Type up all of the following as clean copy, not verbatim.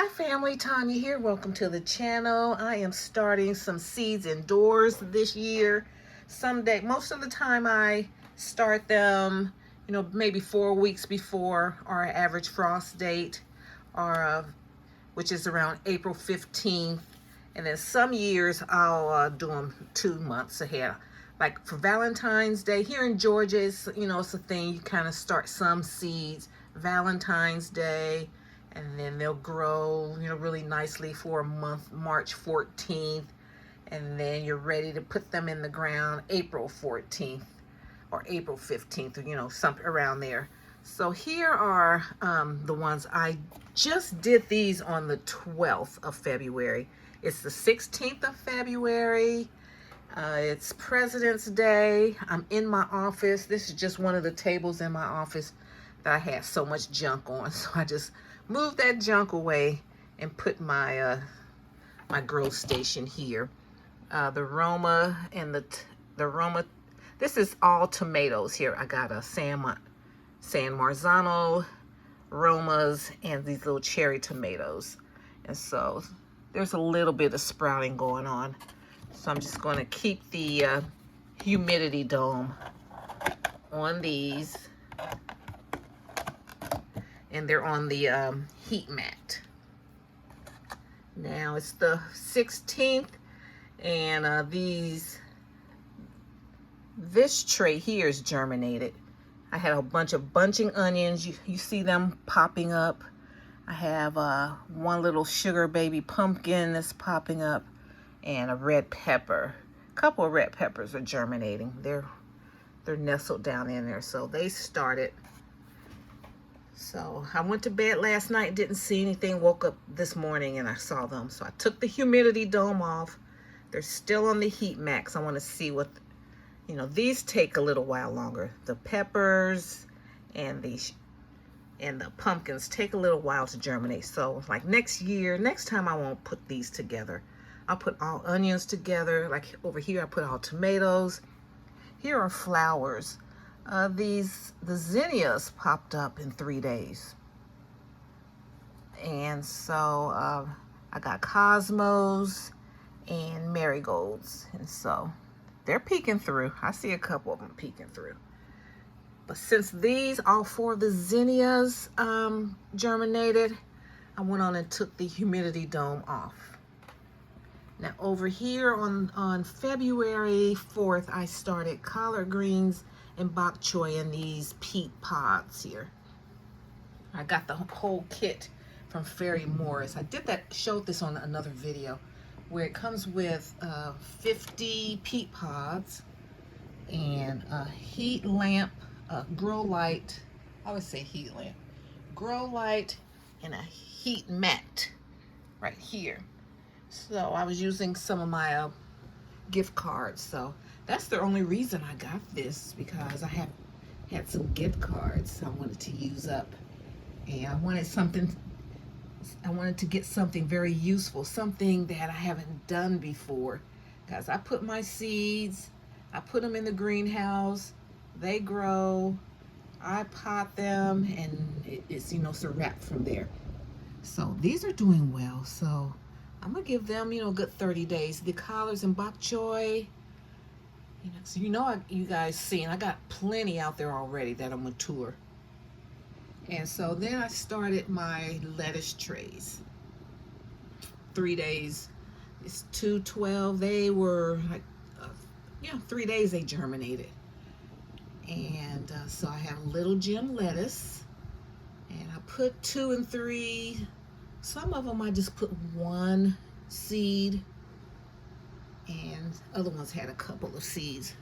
Hi family, Tanya here. Welcome to the channel. I am starting some seeds indoors this year. Most of the time I start them, maybe 4 weeks before our average frost date, or which is around April 15th. And then some years I'll do them 2 months ahead. Like for Valentine's Day, here in Georgia, it's a thing. You kind of start some seeds Valentine's Day, and then they'll grow, really nicely for a month, March 14th, and then you're ready to put them in the ground April 14th or April 15th, something around there. So here are the ones I just did. These on the 12th of February. It's the 16th of February. It's President's Day. I'm in my office. This is just one of the tables in my office that I had so much junk on. So I just moved that junk away and put my my grow station here. The Roma and the Roma. This is all tomatoes here. I got a San Marzano, Romas, and these little cherry tomatoes. And so there's a little bit of sprouting going on. So I'm just going to keep the humidity dome on these. And they're on the heat mat. Now it's the 16th, and this tray here is germinated. I had a bunch of bunching onions. You see them popping up. I have one little sugar baby pumpkin that's popping up, and a red pepper. A couple of red peppers are germinating. They're nestled down in there, so they started. So I went to bed last night, didn't see anything, woke up this morning and I saw them. So I took the humidity dome off. They're still on the heat max. I want to see what, these take a little while longer. The peppers and the pumpkins take a little while to germinate. So like next time I won't put these together. I'll put all onions together. Like over here, I put all tomatoes. Here are flowers. The zinnias popped up in 3 days. And so I got cosmos and marigolds. And so they're peeking through. I see a couple of them peeking through. But since all four of the zinnias germinated, I went on and took the humidity dome off. Now over here on February 4th, I started collard greens and bok choy in these peat pods here. I got the whole kit from Fairy Morris. I showed this on another video, where it comes with 50 peat pods and a heat lamp, a grow light. I would say heat lamp, grow light, and a heat mat right here. So I was using some of my gift cards. So that's the only reason I got this, because I had some gift cards I wanted to use up, and I wanted to get something very useful, something that I haven't done before. Because I put my seeds, I put them in the greenhouse, they grow, I pot them, and it's it's a wrap from there. So these are doing well. So I'm gonna give them a good 30 days. The collards and bok choy. So you guys seen I got plenty out there already that are mature. And so then I started my lettuce trays. 3 days. It's 212. They were like 3 days they germinated. And so I have little gem lettuce, and I put 2 and 3. Some of them I just put 1 seed, and other ones had a couple of seeds.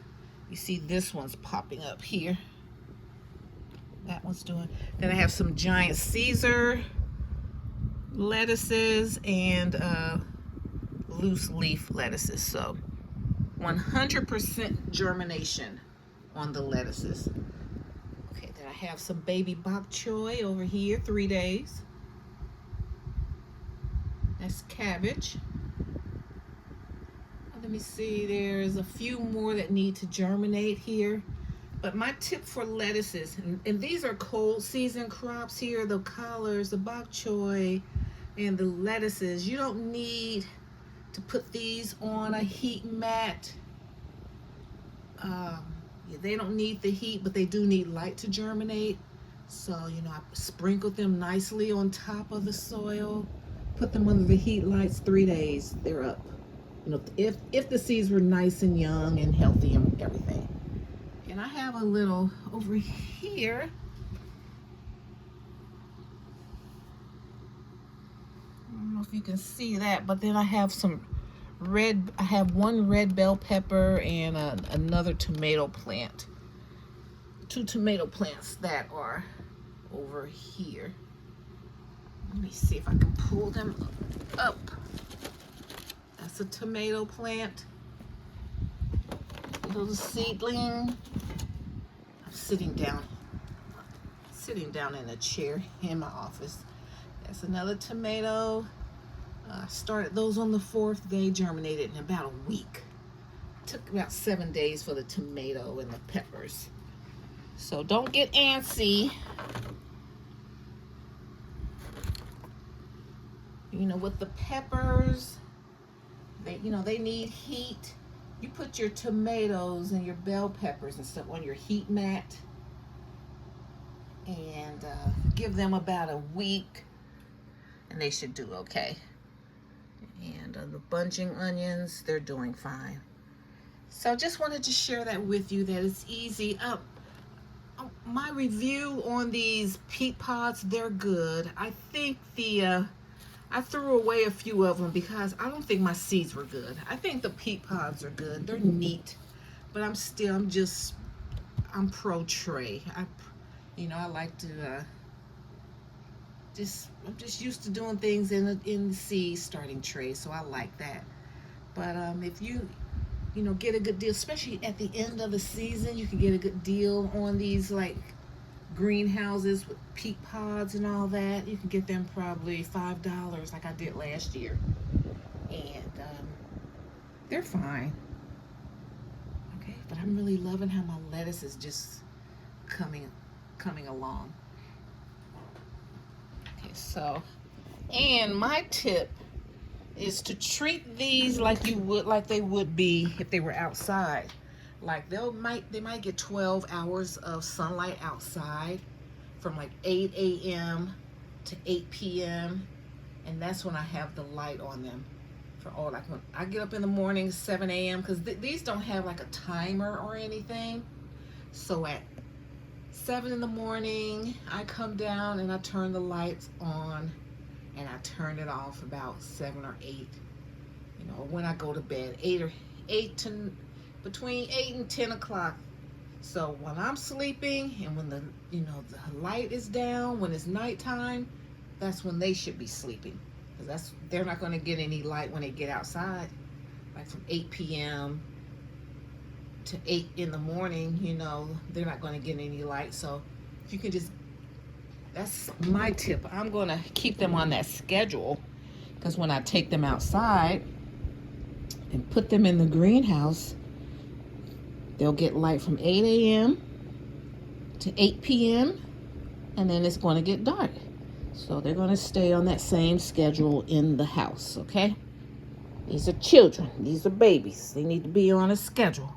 You see this one's popping up here. That one's doing. Then I have some giant Caesar lettuces and loose leaf lettuces. So 100% germination on the lettuces. Okay, then I have some baby bok choy over here, 3 days. That's cabbage. Let me see, there's a few more that need to germinate here. But my tip for lettuces, and these are cold season crops here, the collards, the bok choy, And the lettuces, you don't need to put these on a heat mat. Yeah, they don't need the heat, but they do need light to germinate. So, I sprinkled them nicely on top of the soil, put them under the heat lights. 3 days, they're up. If the seeds were nice and young and healthy and everything. And I have a little over here. I don't know if you can see that, but then I have I have one red bell pepper and another tomato plant. 2 tomato plants that are over here. Let me see if I can pull them up. That's a tomato plant. Little seedling. I'm sitting down in a chair in my office. That's another tomato. I started those on the 4th day, germinated in about a week. Took about 7 days for the tomato and the peppers. So don't get antsy. With the peppers, they need heat. You put your tomatoes and your bell peppers and stuff on your heat mat and give them about a week and they should do okay. And the bunching onions, they're doing fine. So just wanted to share that with you, that it's easy. My review on these peat pods, they're good. I think I threw away a few of them because I don't think my seeds were good. I think the peat pods are good. They're neat, but I'm pro tray. I like to I'm just used to doing things in the seed starting tray, so I like that. But if you get a good deal, especially at the end of the season, you can get a good deal on these like greenhouses with peat pods and all that. You can get them probably $5 like I did last year, and they're fine. Okay, but I'm really loving how my lettuce is just coming along. Okay, so, and my tip is to treat these like they would be if they were outside. Like they might get 12 hours of sunlight outside from like 8 a.m. to 8 p.m. and that's when I have the light on them for all. Like when I get up in the morning 7 a.m. because these don't have like a timer or anything. So at 7 in the morning I come down and I turn the lights on and I turn it off about 7 or 8. When I go to bed, between 8 and 10 o'clock. So when I'm sleeping and when the light is down, when it's nighttime, that's when they should be sleeping. Because they're not going to get any light when they get outside. Like from 8 p.m. to 8 in the morning, they're not going to get any light. So if you can that's my tip. I'm going to keep them on that schedule because when I take them outside and put them in the greenhouse, they'll get light from 8 a.m. to 8 p.m. and then it's going to get dark. So they're going to stay on that same schedule in the house, okay? These are children. These are babies. They need to be on a schedule.